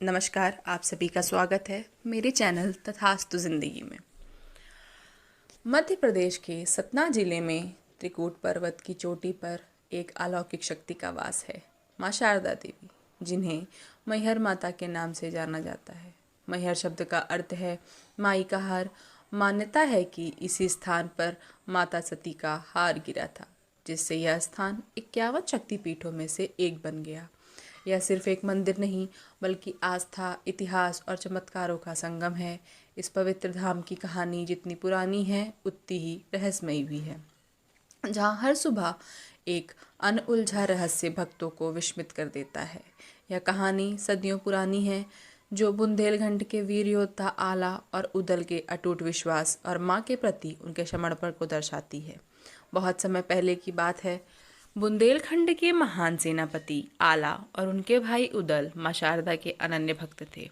नमस्कार, आप सभी का स्वागत है मेरे चैनल तथास्तु जिंदगी में। मध्य प्रदेश के सतना जिले में त्रिकूट पर्वत की चोटी पर एक अलौकिक शक्ति का वास है, माँ शारदा देवी, जिन्हें मैहर माता के नाम से जाना जाता है। मैहर शब्द का अर्थ है माई का हार। मान्यता है कि इसी स्थान पर माता सती का हार गिरा था, जिससे यह स्थान 51 शक्तिपीठों में से एक बन गया। यह सिर्फ एक मंदिर नहीं, बल्कि आस्था, इतिहास और चमत्कारों का संगम है। इस पवित्र धाम की कहानी जितनी पुरानी है, उतनी ही रहस्यमयी भी है, जहाँ हर सुबह एक अनउलझा रहस्य भक्तों को विस्मित कर देता है। यह कहानी सदियों पुरानी है, जो बुंदेलखंड के वीर योद्धा आला और उदल के अटूट विश्वास और माँ के प्रति उनके समर्पण को दर्शाती है। बहुत समय पहले की बात है। बुंदेलखंड के महान सेनापति आला और उनके भाई उदल माँ शारदा के अनन्य भक्त थे।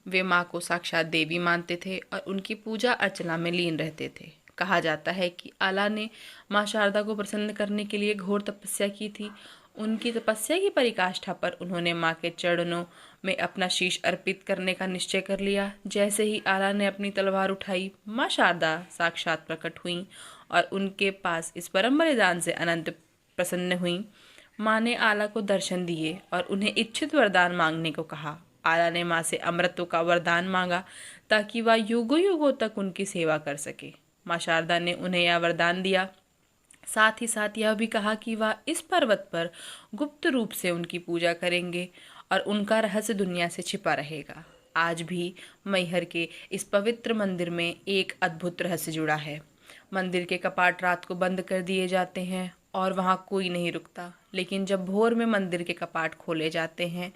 वे माँ को साक्षात देवी मानते थे और उनकी पूजा अर्चना में लीन रहते थे। कहा जाता है कि आला ने माँ शारदा को प्रसन्न करने के लिए घोर तपस्या की थी। उनकी तपस्या की पराकाष्ठा पर उन्होंने माँ के चरणों में अपना शीश अर्पित करने का निश्चय कर लिया। जैसे ही आला ने अपनी तलवार उठाई, माँ शारदा साक्षात प्रकट हुईं और उनके पास इस परम बलिदान से अनंत प्रसन्न हुई। माँ ने आला को दर्शन दिए और उन्हें इच्छित वरदान मांगने को कहा। आला ने माँ से अमृतत्व का वरदान मांगा, ताकि वह युगों युगों तक उनकी सेवा कर सके। माँ शारदा ने उन्हें यह वरदान दिया। साथ ही साथ यह भी कहा कि वह इस पर्वत पर गुप्त रूप से उनकी पूजा करेंगे और उनका रहस्य दुनिया से छिपा रहेगा। आज भी मैहर के इस पवित्र मंदिर में एक अद्भुत रहस्य जुड़ा है। मंदिर के कपाट रात को बंद कर दिए जाते हैं और वहाँ कोई नहीं रुकता, लेकिन जब भोर में मंदिर के कपाट खोले जाते हैं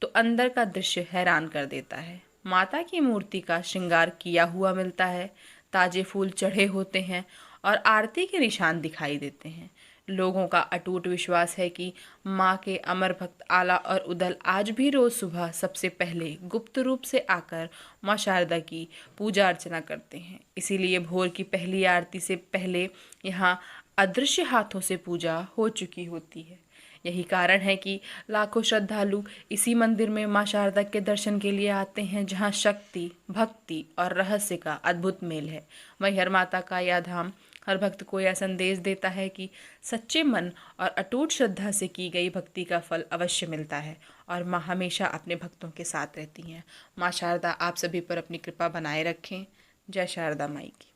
तो अंदर का दृश्य हैरान कर देता है। माता की मूर्ति का श्रृंगार किया हुआ मिलता है, ताजे फूल चढ़े होते हैं और आरती के निशान दिखाई देते हैं। लोगों का अटूट विश्वास है कि माँ के अमर भक्त आला और उदल आज भी रोज सुबह सबसे पहले गुप्त रूप से आकर माँ शारदा की पूजा अर्चना करते हैं। इसीलिए भोर की पहली आरती से पहले यहाँ अदृश्य हाथों से पूजा हो चुकी होती है। यही कारण है कि लाखों श्रद्धालु इसी मंदिर में माँ शारदा के दर्शन के लिए आते हैं, जहाँ शक्ति, भक्ति और रहस्य का अद्भुत मेल है। मैहर माता का यह धाम हर भक्त को यह संदेश देता है कि सच्चे मन और अटूट श्रद्धा से की गई भक्ति का फल अवश्य मिलता है और माँ हमेशा अपने भक्तों के साथ रहती हैं। माँ शारदा आप सभी पर अपनी कृपा बनाए रखें। जय शारदा माई की।